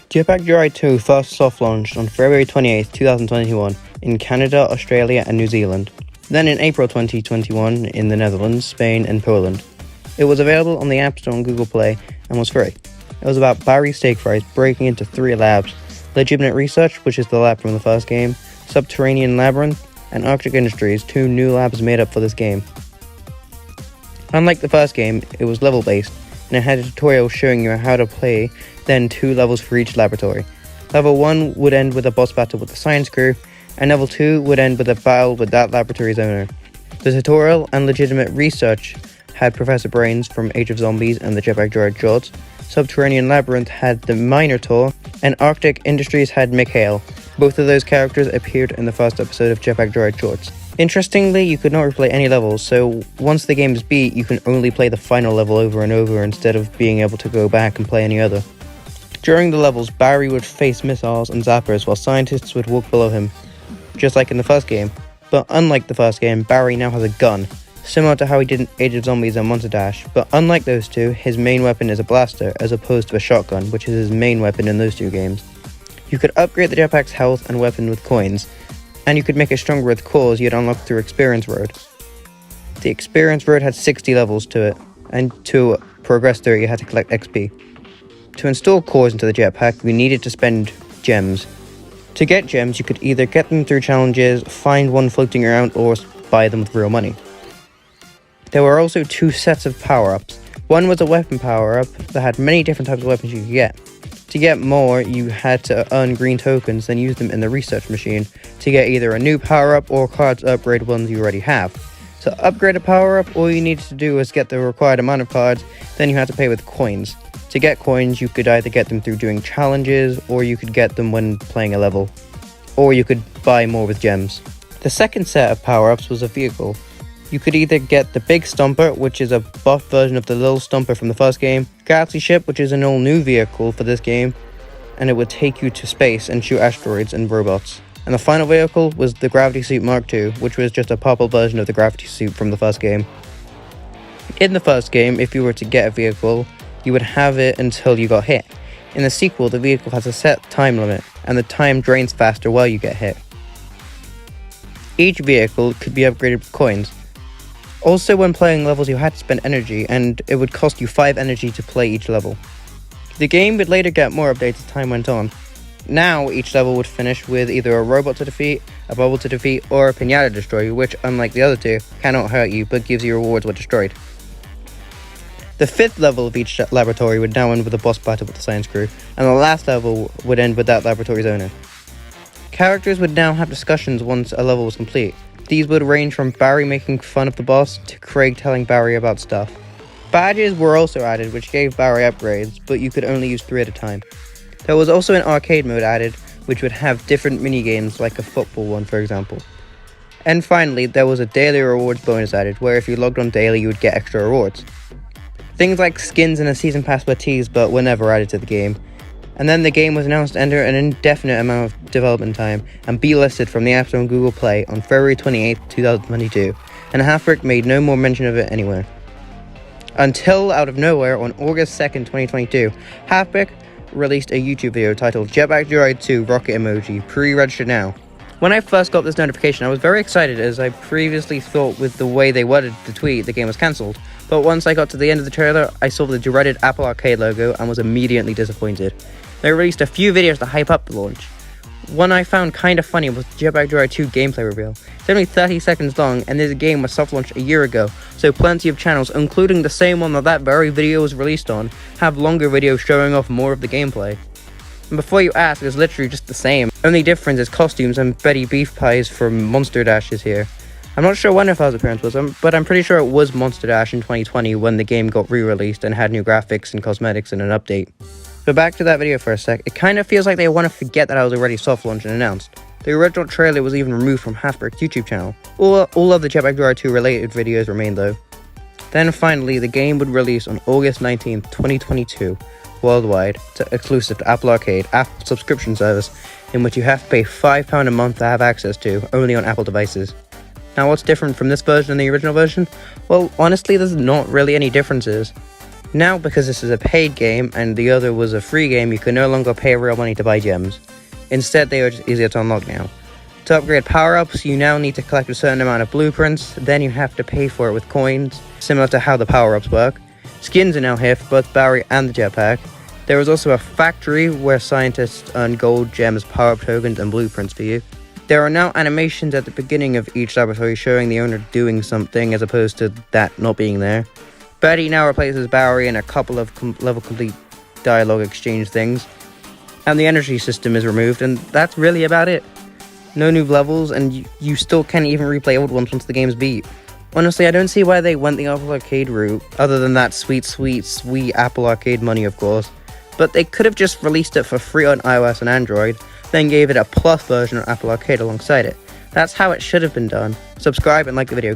Jetpack Joyride 2 first soft launched on February 28, 2021 in Canada, Australia and New Zealand. Then in April 2021 in the Netherlands, Spain and Poland. It was available on the App Store and Google Play and was free. It was about Barry steak fries breaking into 3 labs: Legitimate Research, which is the lab from the first game, Subterranean Labyrinth, and Arctic Industries, 2 new labs made up for this game. Unlike the first game, it was level-based, and it had a tutorial showing you how to play, then 2 levels for each laboratory. Level 1 would end with a boss battle with the science crew, and level 2 would end with a battle with that laboratory's owner. The tutorial and Legitimate Research had Professor Brains from Age of Zombies and the Jetpack Joyride shorts, Subterranean Labyrinth had the Minotaur, and Arctic Industries had Mikhail. Both of those characters appeared in the first episode of Jetpack Joyride shorts. Interestingly, you could not replay any levels, so once the game is beat, you can only play the final level over and over instead of being able to go back and play any other. During the levels, Barry would face missiles and zappers while scientists would walk below him, just like in the first game. But unlike the first game, Barry now has a gun, similar to how he did in Age of Zombies and Monster Dash, but unlike those two, his main weapon is a blaster as opposed to a shotgun, which is his main weapon in those 2 games. You could upgrade the jetpack's health and weapon with coins, and you could make it stronger with cores you'd unlock through Experience Road. The Experience Road had 60 levels to it, and to progress through it you had to collect XP. To install cores into the jetpack, you needed to spend gems. To get gems, you could either get them through challenges, find one floating around, or buy them with real money. There were also 2 sets of power-ups. One was a weapon power-up that had many different types of weapons you could get. To get more, you had to earn green tokens, then use them in the research machine to get either a new power-up or cards to upgrade ones you already have. To upgrade a power-up, all you needed to do was get the required amount of cards, then you had to pay with coins. To get coins, you could either get them through doing challenges, or you could get them when playing a level. Or you could buy more with gems. The second set of power-ups was a vehicle. You could either get the Big Stomper, which is a buff version of the Little Stomper from the first game, Galaxy Ship, which is an all-new vehicle for this game, and it would take you to space and shoot asteroids and robots. And the final vehicle was the Gravity Suit Mark II, which was just a purple version of the Gravity Suit from the first game. In the first game, if you were to get a vehicle, you would have it until you got hit. In the sequel, the vehicle has a set time limit, and the time drains faster while you get hit. Each vehicle could be upgraded with coins. Also, when playing levels, you had to spend energy, and it would cost you 5 energy to play each level. The game would later get more updates as time went on. Now, each level would finish with either a robot to defeat, a bubble to defeat, or a piñata to destroy, which, unlike the other 2, cannot hurt you, but gives you rewards when destroyed. The 5th level of each laboratory would now end with a boss battle with the science crew, and the last level would end with that laboratory's owner. Characters would now have discussions once a level was complete. These would range from Barry making fun of the boss to Craig telling Barry about stuff. Badges were also added, which gave Barry upgrades, but you could only use 3 at a time. There was also an arcade mode added, which would have different mini-games, like a football one for example. And finally, there was a daily rewards bonus added, where if you logged on daily you would get extra rewards. Things like skins and a season pass were teased, but were never added to the game. And then the game was announced to enter an indefinite amount of development time and be listed from the App Store and Google Play on February 28, 2022, and Halfbrick made no more mention of it anywhere. Until, out of nowhere, on August 2nd, 2022, Halfbrick released a YouTube video titled Jetpack Joyride 2 Rocket Emoji, pre-register now. When I first got this notification, I was very excited as I previously thought with the way they worded the tweet, the game was cancelled. But once I got to the end of the trailer, I saw the dreaded Apple Arcade logo and was immediately disappointed. They released a few videos to hype up the launch. One I found kinda funny was the Jetpack Joyride 2 gameplay reveal. It's only 30 seconds long, and this game was soft launched a year ago, so plenty of channels, including the same one that very video was released on, have longer videos showing off more of the gameplay. And before you ask, it's literally just the same. Only difference is costumes and Betty Beef Pies from Monster Dash is here. I'm not sure when her first appearance was, but I'm pretty sure it was Monster Dash in 2020 when the game got re-released and had new graphics and cosmetics and an update. But back to that video for a sec, it kind of feels like they want to forget that I was already soft launched and announced. The original trailer was even removed from Halfbrick's YouTube channel. All of the Jetpack Joyride 2 related videos remain though. Then finally, the game would release on August 19th, 2022, worldwide, exclusive to Apple Arcade, Apple subscription service, in which you have to pay £5 a month to have access to, only on Apple devices. Now what's different from this version and the original version? Well, honestly, there's not really any differences. Now, because this is a paid game and the other was a free game, you can no longer pay real money to buy gems. Instead, they are just easier to unlock now. To upgrade power-ups, you now need to collect a certain amount of blueprints, then you have to pay for it with coins, similar to how the power-ups work. Skins are now here for both Bowery and the Jetpack. There is also a factory where scientists earn gold, gems, power-up tokens, and blueprints for you. There are now animations at the beginning of each laboratory showing the owner doing something as opposed to that not being there. Betty now replaces Bowery in a couple of level complete dialogue exchange things. And the energy system is removed, and that's really about it. No new levels, and you still can't even replay old ones once the game's beat. Honestly, I don't see why they went the Apple Arcade route, other than that sweet Apple Arcade money, of course. But they could have just released it for free on iOS and Android, then gave it a plus version on Apple Arcade alongside it. That's how it should have been done. Subscribe and like the video.